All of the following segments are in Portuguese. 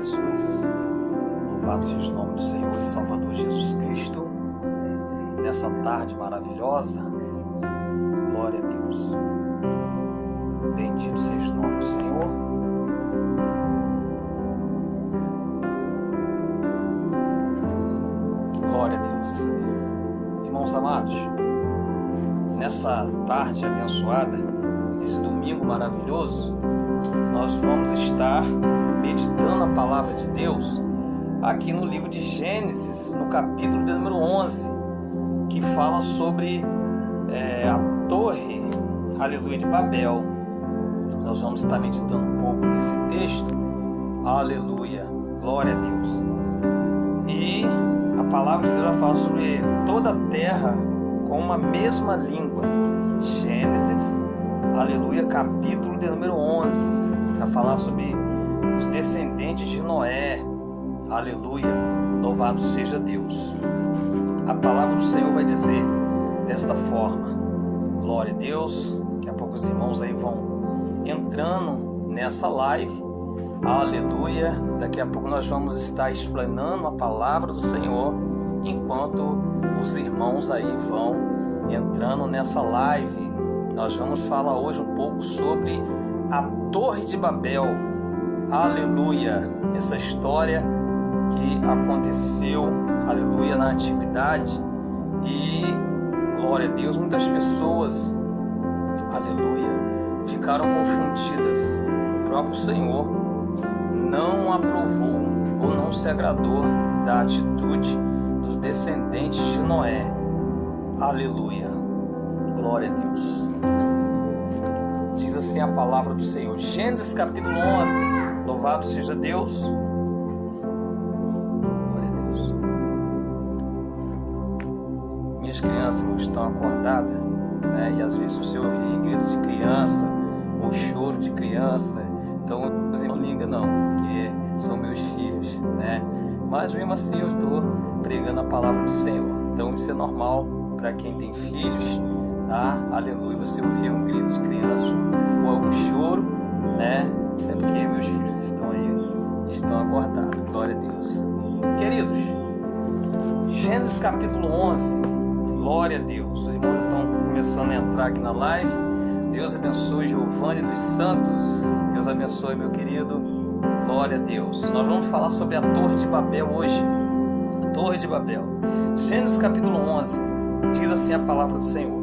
Jesus. Louvado seja o nome do Senhor e Salvador Jesus Cristo. Nessa tarde maravilhosa, glória a Deus. Bendito seja o nome do Senhor. Glória a Deus. Irmãos amados, nessa tarde abençoada, esse domingo maravilhoso, nós vamos estar meditando a palavra de Deus aqui no livro de Gênesis, no capítulo de número 11, que fala sobre a torre, aleluia, de Babel. Nós vamos estar meditando um pouco nesse texto, aleluia, glória a Deus. E a palavra de Deus vai falar sobre toda a terra com uma mesma língua. Gênesis, aleluia, capítulo de número 11, vai falar sobre os descendentes de Noé, aleluia, louvado seja Deus. A palavra do Senhor vai dizer desta forma, glória a Deus. Daqui a pouco os irmãos aí vão entrando nessa live, aleluia. Daqui a pouco nós vamos estar explanando a palavra do Senhor, enquanto os irmãos aí vão entrando nessa live. Nós vamos falar hoje um pouco sobre a Torre de Babel, aleluia, essa história que aconteceu, aleluia, na antiguidade. E glória a Deus, muitas pessoas, aleluia, ficaram confundidas. O próprio Senhor não aprovou ou não se agradou da atitude dos descendentes de Noé, aleluia, glória a Deus. Diz assim a palavra do Senhor, Gênesis capítulo 11, louvado seja Deus. Glória a Deus. Minhas crianças não estão acordadas, né? E às vezes você ouvir grito de criança ou choro de criança, então não liga não, porque são meus filhos, né? Mas mesmo assim eu estou pregando a palavra do Senhor, então isso é normal para quem tem filhos, tá? Aleluia, você ouvir um grito de criança ou algum choro, né? É porque meus filhos estão aí, estão acordados, glória a Deus. Queridos, Gênesis capítulo 11, glória a Deus. Os irmãos estão começando a entrar aqui na live. Deus abençoe Giovanni dos Santos, Deus abençoe meu querido, glória a Deus. Nós vamos falar sobre a Torre de Babel hoje. Torre de Babel, Gênesis capítulo 11, diz assim a palavra do Senhor: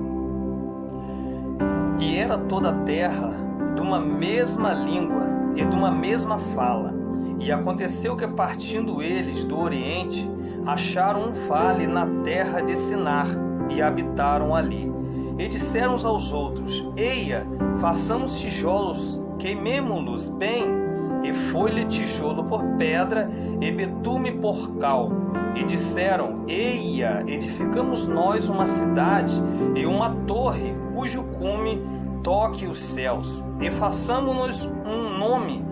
e era toda a terra de uma mesma língua e de uma mesma fala. E aconteceu que, partindo eles do Oriente, acharam um vale na terra de Sinar e habitaram ali. E disseram uns aos outros: eia, façamos tijolos, queimemo-los bem. E foi-lhe tijolo por pedra e betume por cal. E disseram: eia, edificamos nós uma cidade e uma torre cujo cume toque os céus, e façamos-nos um nome,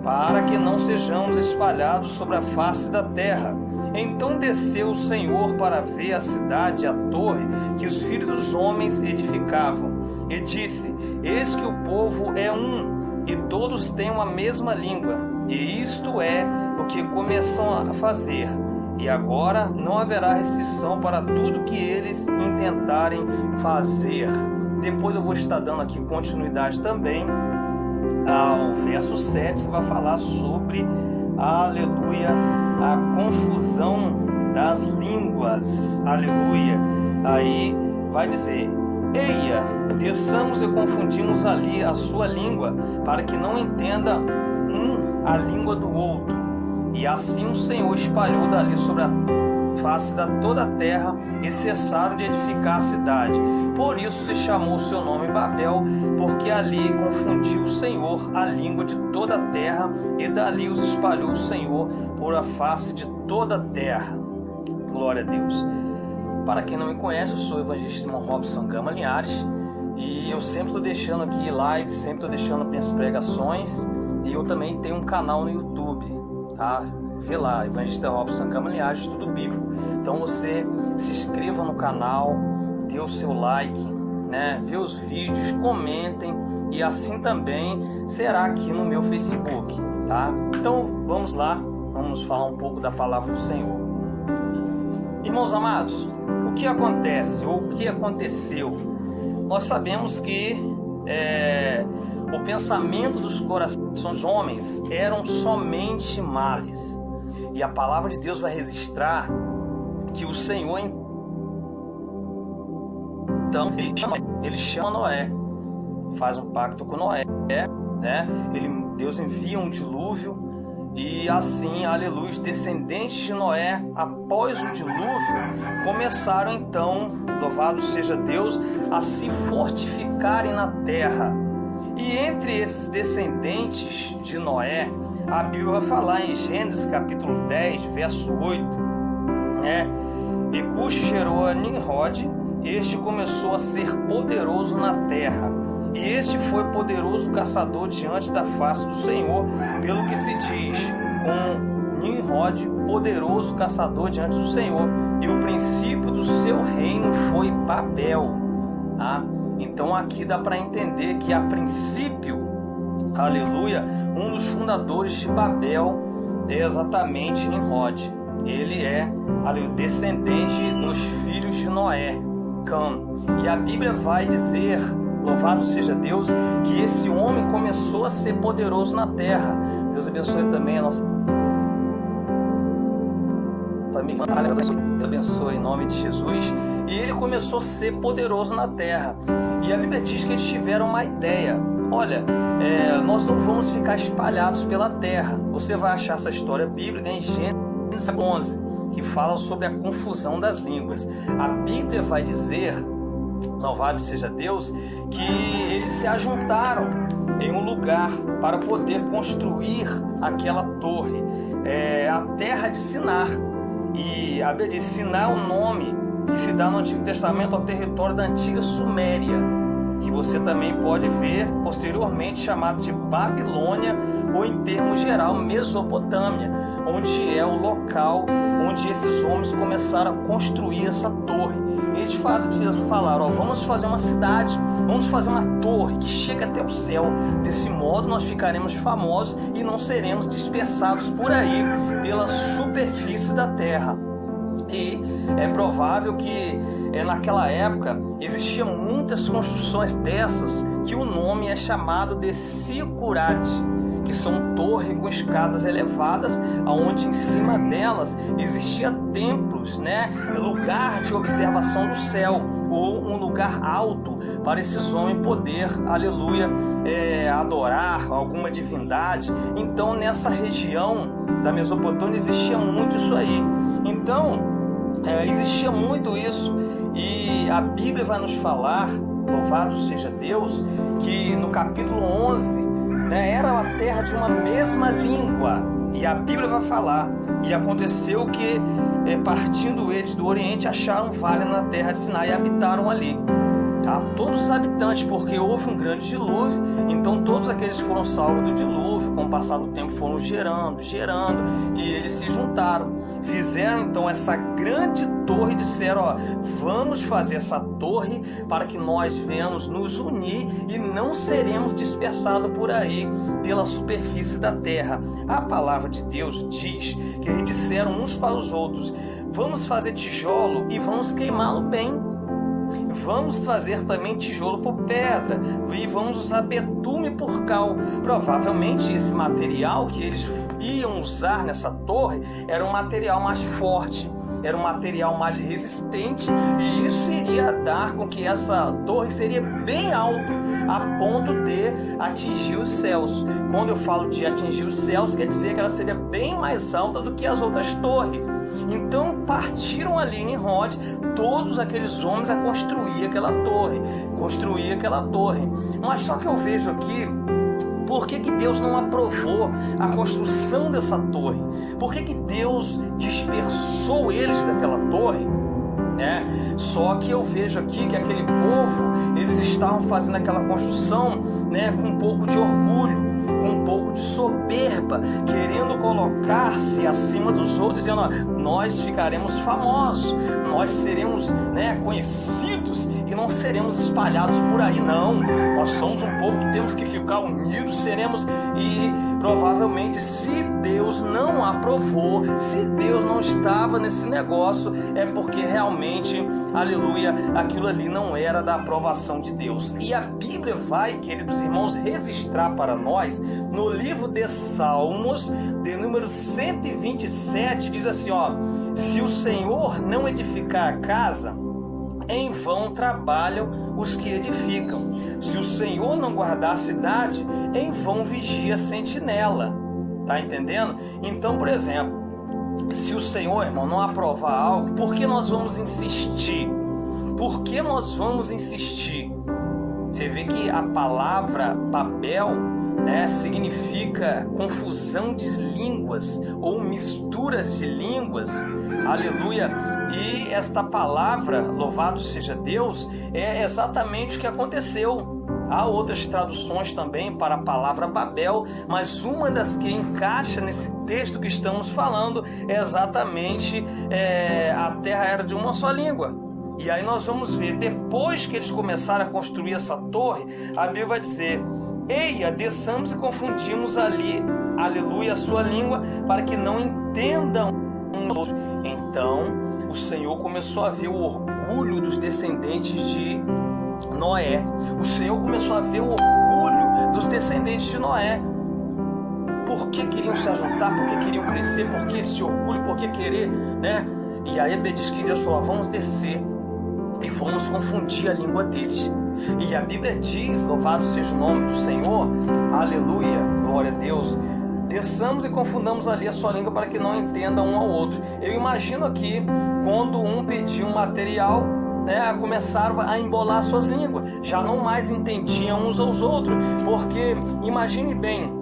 para que não sejamos espalhados sobre a face da terra. Então desceu o Senhor para ver a cidade e a torre que os filhos dos homens edificavam, e disse: eis que o povo é um, e todos têm uma mesma língua, e isto é o que começam a fazer. E agora não haverá restrição para tudo que eles intentarem fazer. Depois eu vou estar dando aqui continuidade também ao verso 7, que vai falar sobre, aleluia, a confusão das línguas, aleluia. Aí vai dizer: eia, desçamos e confundimos ali a sua língua, para que não entenda um a língua do outro. E assim o Senhor espalhou dali sobre a face da toda a terra, e cessaram de edificar a cidade. Por isso se chamou o seu nome Babel, porque ali confundiu o Senhor a língua de toda a terra, e dali os espalhou o Senhor por a face de toda a terra. Glória a Deus. Para quem não me conhece, eu sou o evangelista irmão Robson Gama Linhares, e eu sempre estou deixando aqui lives, sempre estou deixando minhas pregações, e eu também tenho um canal no YouTube, tá? Vê lá, evangelista Robson Gama Linhares, Estudo Bíblico. Então você se inscreva no canal, dê o seu like, né? Vê os vídeos, comentem, e assim também será aqui no meu Facebook. tá? Então vamos lá, vamos falar um pouco da palavra do Senhor. Irmãos amados, o que acontece ou o que aconteceu? Nós sabemos que o pensamento dos corações dos homens eram somente males, e a palavra de Deus vai registrar que o Senhor então ele chama Noé, faz um pacto com Noé, né? Deus envia um dilúvio, e assim, aleluia, os descendentes de Noé, após o dilúvio, começaram então, louvado seja Deus, a se fortificarem na terra. E entre esses descendentes de Noé, a Bíblia vai falar em Gênesis capítulo 10, verso 8, né? E Cuxi gerou a Nimrod, este começou a ser poderoso na terra. E este foi poderoso caçador diante da face do Senhor, pelo que se diz, com Nimrod, poderoso caçador diante do Senhor. E o princípio do seu reino foi Babel. Tá? Então aqui dá para entender que a princípio, aleluia, um dos fundadores de Babel é exatamente Nimrod. Ele é descendente dos filhos de Noé, Cã. E a Bíblia vai dizer, louvado seja Deus, que esse homem começou a ser poderoso na terra. Deus abençoe também a nossa amiga, Deus abençoe em nome de Jesus. E ele começou a ser poderoso na terra. E a Bíblia diz que eles tiveram uma ideia. Olha, nós não vamos ficar espalhados pela terra. Você vai achar essa história bíblica em Gênesis 11, que fala sobre a confusão das línguas. A Bíblia vai dizer, louvado seja Deus, que eles se ajuntaram em um lugar para poder construir aquela torre, a terra de Sinar. E a Bíblia diz, Sinar é o nome que se dá no Antigo Testamento ao território da antiga Suméria, que você também pode ver posteriormente chamado de Babilônia, ou em termos geral Mesopotâmia, onde é o local onde esses homens começaram a construir essa torre. Eles falaram, vamos fazer uma cidade, vamos fazer uma torre que chega até o céu. Desse modo nós ficaremos famosos e não seremos dispersados por aí pela superfície da terra. E é provável que naquela época existiam muitas construções dessas, que o nome é chamado de Sicurat, que são torres com escadas elevadas, onde em cima delas existia templos, né? Lugar de observação do céu, ou um lugar alto para esses homens poder, aleluia, adorar alguma divindade. Então nessa região da Mesopotâmia existia muito isso aí. Então existia muito isso, e a Bíblia vai nos falar, louvado seja Deus, que no capítulo 11 era uma terra de uma mesma língua. E a Bíblia vai falar, e aconteceu que partindo eles do Oriente, acharam um vale na terra de Sinai e habitaram ali. Tá? Todos os habitantes, porque houve um grande dilúvio, então todos aqueles que foram salvos do dilúvio, com o passar do tempo foram gerando, e eles se juntaram, fizeram então essa grande torre, e disseram, vamos fazer essa torre para que nós venhamos nos unir e não seremos dispersados por aí pela superfície da terra. A palavra de Deus diz que eles disseram uns para os outros, vamos fazer tijolo e vamos queimá-lo bem. Vamos trazer também tijolo por pedra e vamos usar betume por cal. Provavelmente esse material que eles iam usar nessa torre era um material mais forte, era um material mais resistente, e isso iria dar com que essa torre seria bem alta, a ponto de atingir os céus. Quando eu falo de atingir os céus, quer dizer que ela seria bem mais alta do que as outras torres. Então partiram ali em Nimrod todos aqueles homens a construir aquela torre. Mas só que eu vejo aqui, por que Deus não aprovou a construção dessa torre? Por que Deus dispersou eles daquela torre? Só que eu vejo aqui que aquele povo, eles estavam fazendo aquela construção, com um pouco de orgulho, com um pouco de soberba, querendo colocar-se acima dos outros, dizendo, nós ficaremos famosos, nós seremos, conhecidos e não seremos espalhados por aí, não. Nós somos um povo que temos que ficar unidos, seremos, e provavelmente, se Deus não aprovou, se Deus não estava nesse negócio, é porque realmente, aleluia, aquilo ali não era da aprovação de Deus. E a Bíblia vai, queridos irmãos, registrar para nós no livro de Salmos, de número 127, diz assim, se o Senhor não edificar a casa, em vão trabalham os que edificam. Se o Senhor não guardar a cidade, em vão vigia a sentinela. Tá entendendo? Então, por exemplo, se o Senhor, irmão, não aprovar algo, por que nós vamos insistir? Por que nós vamos insistir? Você vê que a palavra Babel, significa confusão de línguas ou misturas de línguas, aleluia. E esta palavra, louvado seja Deus, é exatamente o que aconteceu. Há outras traduções também para a palavra Babel, mas uma das que encaixa nesse texto que estamos falando é exatamente a terra era de uma só língua. E aí nós vamos ver, depois que eles começaram a construir essa torre, a Bíblia vai dizer: eia, desçamos e confundimos ali, aleluia, a sua língua, para que não entendam uns aos outros. Então, o Senhor começou a ver o orgulho dos descendentes de Noé. O Senhor começou a ver o orgulho dos descendentes de Noé. Por que queriam se ajuntar? Por que queriam crescer? Por que esse orgulho? Por que querer, E aí a Bíblia diz que Deus falou: vamos descer e vamos confundir a língua deles. E a Bíblia diz, louvado seja o nome do Senhor, aleluia, glória a Deus, desçamos e confundamos ali a sua língua para que não entendam um ao outro. Eu imagino aqui, quando um pedia um material, começaram a embolar suas línguas, já não mais entendiam uns aos outros, porque imagine bem,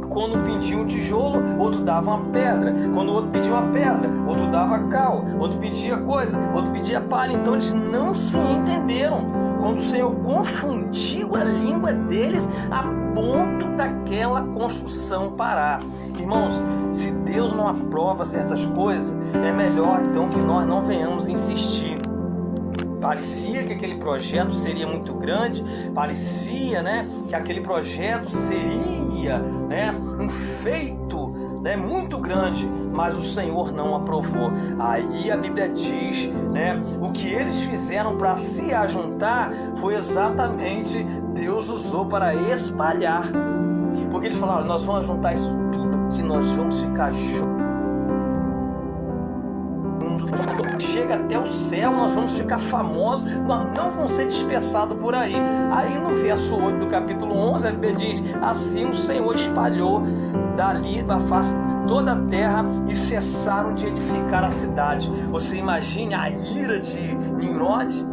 quando um pedia um tijolo, outro dava uma pedra. Quando o outro pedia uma pedra, outro dava cal. Outro pedia coisa, outro pedia palha. Então eles não se entenderam. Quando o Senhor confundiu a língua deles a ponto daquela construção parar. Irmãos, se Deus não aprova certas coisas, é melhor então que nós não venhamos insistir. Parecia que aquele projeto seria muito grande, parecia, que aquele projeto seria, um feito, muito grande, mas o Senhor não aprovou. Aí a Bíblia diz, o que eles fizeram para se ajuntar foi exatamente Deus usou para espalhar, porque eles falaram: nós vamos juntar isso tudo aqui, nós vamos ficar juntos. Chega até o céu, nós vamos ficar famosos, nós não vamos ser dispersados por aí. Aí no verso 8 do capítulo 11, a Bíblia diz: assim o Senhor espalhou dali da face de toda a terra e cessaram de edificar a cidade. Você imagine a ira de Nimrod,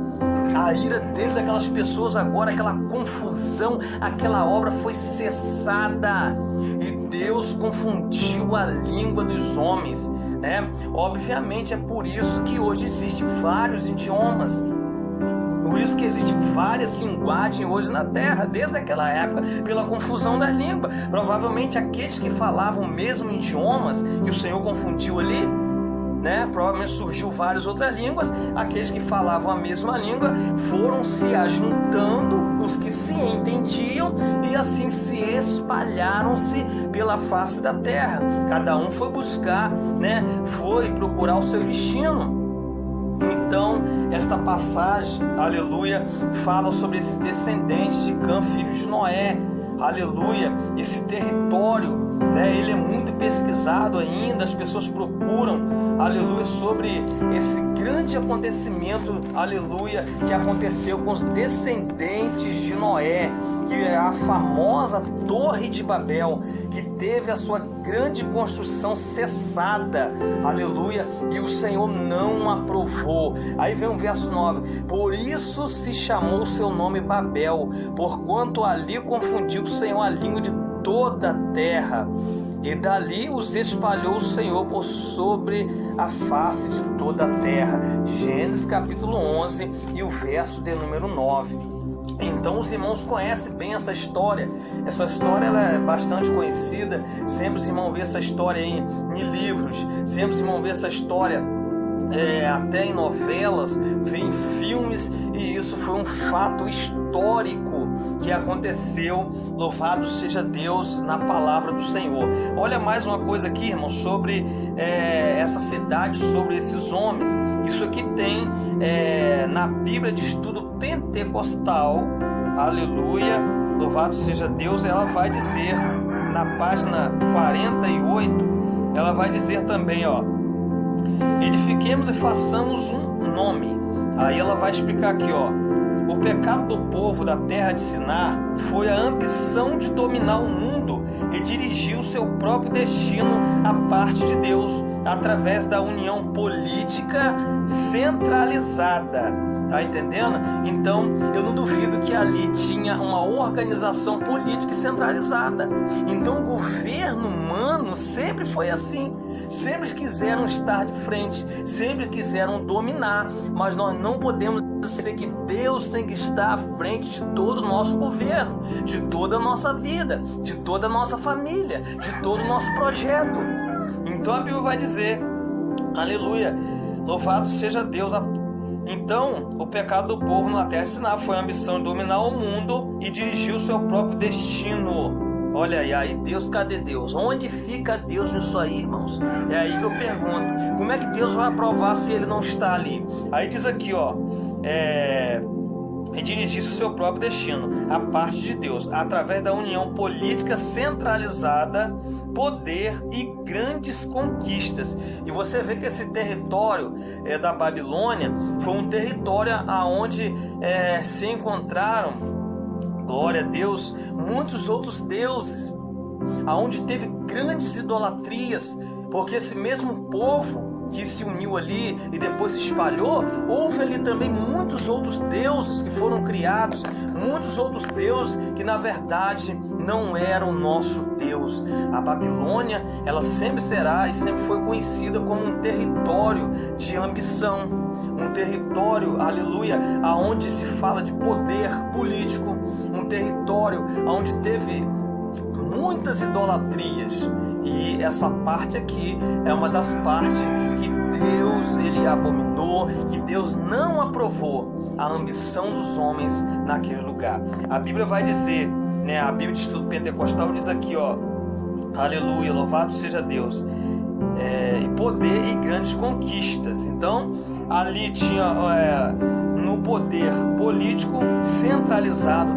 a ira dele, daquelas pessoas agora, aquela confusão, aquela obra foi cessada e Deus confundiu a língua dos homens. Obviamente é por isso que hoje existem vários idiomas, por isso que existem várias linguagens hoje na terra, desde aquela época, pela confusão da língua. Provavelmente aqueles que falavam o mesmo idiomas que o Senhor confundiu ali, provavelmente surgiu várias outras línguas. Aqueles que falavam a mesma língua foram se ajuntando, os que se entendiam, e assim se espalharam-se pela face da terra. Cada um foi buscar, foi procurar o seu destino. Então, esta passagem, aleluia, fala sobre esses descendentes de Cã, filhos de Noé. Aleluia, esse território, ele é muito pesquisado ainda, as pessoas procuram, aleluia, sobre esse grande acontecimento, aleluia, que aconteceu com os descendentes de Noé, que é a famosa Torre de Babel, que teve a sua grande construção cessada, aleluia, e o Senhor não aprovou. Aí vem o verso 9: por isso se chamou o seu nome Babel, porquanto ali confundiu o Senhor a língua de toda a terra, e dali os espalhou o Senhor por sobre a face de toda a terra. Gênesis capítulo 11 e o verso de número 9. Então os irmãos conhecem bem essa história. Essa história ela é bastante conhecida. Sempre os irmãos vê essa história em livros. Sempre os irmãos vê essa história até em novelas, vê em filmes. E isso foi um fato histórico que aconteceu. Louvado seja Deus na palavra do Senhor. Olha mais uma coisa aqui, irmãos, sobre essa cidade, sobre esses homens. Isso aqui tem na Bíblia de Estudo Pentecostal, aleluia, louvado seja Deus. Ela vai dizer na página 48, ela vai dizer também, edifiquemos e façamos um nome. Aí ela vai explicar aqui, o pecado do povo da terra de Sinar foi a ambição de dominar o mundo e dirigir o seu próprio destino à parte de Deus, através da união política centralizada. Tá entendendo? Então, eu não duvido que ali tinha uma organização política centralizada. Então, o governo humano sempre foi assim. Sempre quiseram estar de frente, sempre quiseram dominar. Mas nós não podemos dizer que Deus tem que estar à frente de todo o nosso governo, de toda a nossa vida, de toda a nossa família, de todo o nosso projeto. Então, a Bíblia vai dizer, aleluia, louvado seja Deus. Então, o pecado do povo na terra de Sinar foi a ambição de dominar o mundo e dirigir o seu próprio destino. Olha aí, Deus, cadê Deus? Onde fica Deus nisso aí, irmãos? É aí que eu pergunto, como é que Deus vai aprovar se Ele não está ali? Aí diz aqui, e dirigisse o seu próprio destino, a parte de Deus, através da união política centralizada, poder e grandes conquistas. E você vê que esse território da Babilônia foi um território aonde se encontraram, glória a Deus, muitos outros deuses, aonde teve grandes idolatrias, porque esse mesmo povo que se uniu ali e depois se espalhou, houve ali também muitos outros deuses que foram criados, muitos outros deuses que na verdade não eram o nosso Deus. A Babilônia, ela sempre será e sempre foi conhecida como um território de ambição, um território, aleluia, aonde se fala de poder político, um território onde teve muitas idolatrias. E essa parte aqui é uma das partes que Deus ele abominou, que Deus não aprovou a ambição dos homens naquele lugar. A Bíblia vai dizer, a Bíblia de Estudo Pentecostal diz aqui, aleluia, louvado seja Deus, e poder e grandes conquistas. Então, ali tinha no poder político centralizado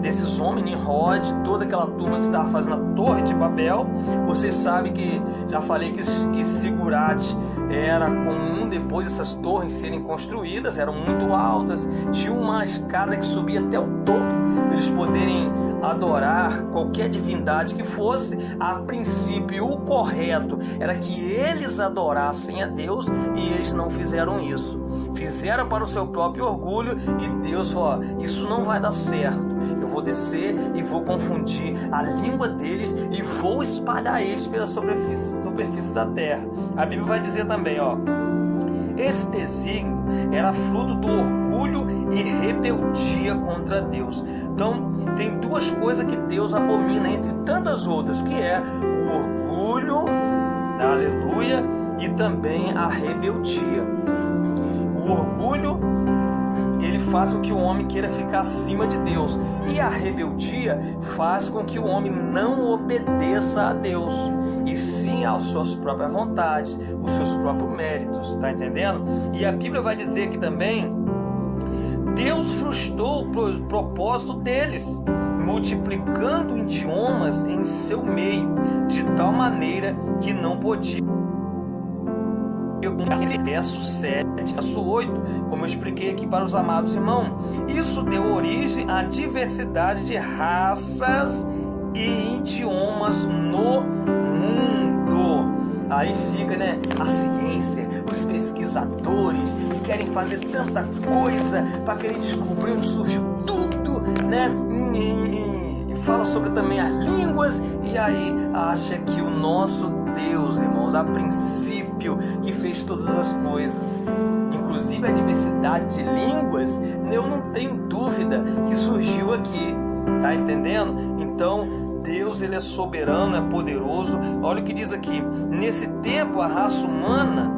desses homens, Nimrod, toda aquela turma que estava fazendo a Torre de Babel. Vocês sabem que já falei que Sigurate era comum depois dessas torres serem construídas, eram muito altas, tinha uma escada que subia até o topo para eles poderem adorar qualquer divindade que fosse. A princípio, o correto era que eles adorassem a Deus, e eles não fizeram isso. Fizeram para o seu próprio orgulho, e Deus falou: isso não vai dar certo. Eu vou descer e vou confundir a língua deles e vou espalhar eles pela superfície da terra. A Bíblia vai dizer também, esse desígnio era fruto do orgulho e rebeldia contra Deus. Então, tem duas coisas que Deus abomina entre tantas outras, que é o orgulho, aleluia, e também a rebeldia. O orgulho, ele faz com que o homem queira ficar acima de Deus, e a rebeldia faz com que o homem não obedeça a Deus, e sim às suas próprias vontades, os seus próprios méritos, tá entendendo? E a Bíblia vai dizer que também Deus frustrou o propósito deles, multiplicando idiomas em seu meio, de tal maneira que não podia. Verso 7, verso 8, como eu expliquei aqui para os amados irmãos, isso deu origem à diversidade de raças e idiomas no mundo. Aí fica, a ciência, os pesquisadores que querem fazer tanta coisa para querer descobrir onde surgiu tudo, e fala sobre também as línguas, e aí acha que o nosso Deus, irmãos, a princípio princípio que fez todas as coisas. Inclusive a diversidade de línguas, eu não tenho dúvida que surgiu aqui, tá entendendo? Então Deus, ele é soberano, é poderoso. Olha o que diz aqui: nesse tempo a raça humana,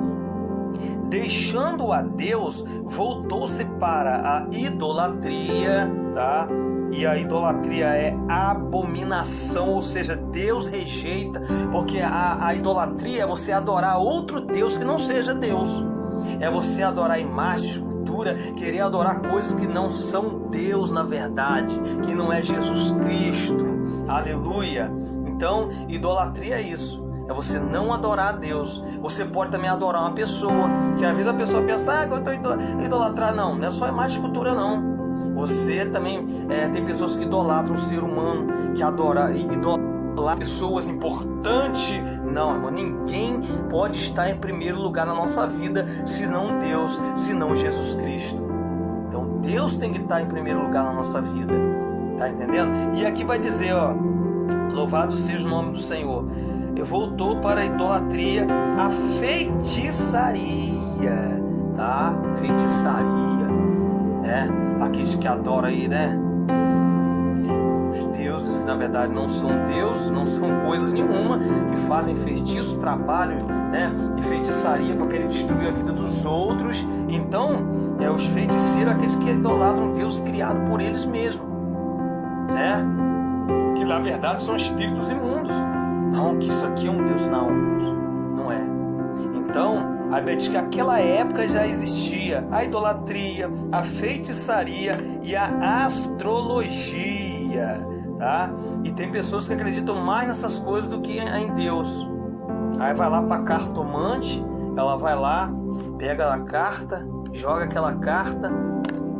deixando a Deus, voltou-se para a idolatria, tá? E a idolatria é abominação, ou seja, Deus rejeita, porque a idolatria é você adorar outro Deus que não seja Deus. É você adorar imagem, escultura, querer adorar coisas que não são Deus na verdade, que não é Jesus Cristo. Aleluia! Então, idolatria é isso. É você não adorar a Deus. Você pode também adorar uma pessoa, que às vezes a pessoa pensa, eu estou idolatrando. Não é só imagem, escultura não. Você também tem pessoas que idolatram o ser humano, que adoram pessoas importantes. Não, irmão, ninguém pode estar em primeiro lugar na nossa vida, senão Deus, senão Jesus Cristo. Então Deus tem que estar em primeiro lugar na nossa vida, tá entendendo? E aqui vai dizer, ó, louvado seja o nome do Senhor. Voltou para a idolatria, a feitiçaria, tá? Feitiçaria, né? Aqueles que adoram aí, né? Os deuses que na verdade não são deuses, não são coisas nenhuma, que fazem feitiços, trabalho, né, de feitiçaria para querer destruir a vida dos outros. Então, os feiticeiros, aqueles que idolatram Deus criado por eles mesmos, né? Que na verdade são espíritos imundos. Não, que isso aqui é um Deus, não é. Então, a Bíblia diz que naquela época já existia a idolatria, a feitiçaria e a astrologia, tá? E tem pessoas que acreditam mais nessas coisas do que em Deus. Aí vai lá para a cartomante, ela vai lá, pega a carta, joga aquela carta,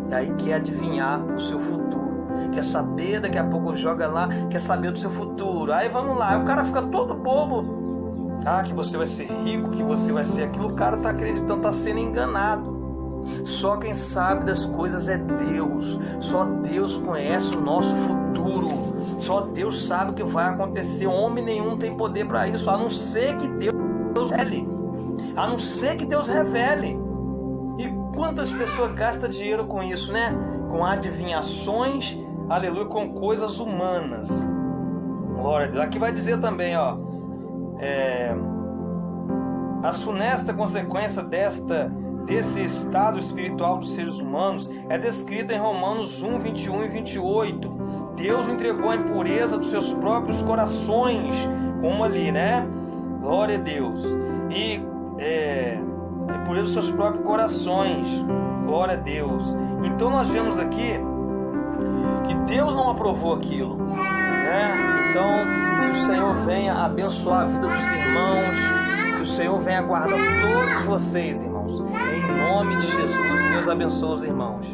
e aí quer adivinhar o seu futuro. Quer saber, daqui a pouco joga lá, quer saber do seu futuro. Aí vamos lá, aí o cara fica todo bobo. Que você vai ser rico, que você vai ser aquilo. O cara está acreditando, está sendo enganado. Só quem sabe das coisas é Deus. Só Deus conhece o nosso futuro. Só Deus sabe o que vai acontecer. Homem nenhum tem poder para isso, a não ser que Deus revele. A não ser que Deus revele. E quantas pessoas gastam dinheiro com isso, né? Com adivinhações, aleluia, com coisas humanas. Glória a Deus. Aqui vai dizer também, ó. A funesta consequência desse estado espiritual dos seres humanos é descrita em Romanos 1, 21 e 28. Deus entregou a impureza dos seus próprios corações, como ali, né? Glória a Deus. E impureza dos seus próprios corações. Glória a Deus. Então nós vemos aqui que Deus não aprovou aquilo, né? Então, que o Senhor venha abençoar a vida dos irmãos, que o Senhor venha guardar todos vocês, irmãos. Em nome de Jesus, Deus abençoe os irmãos.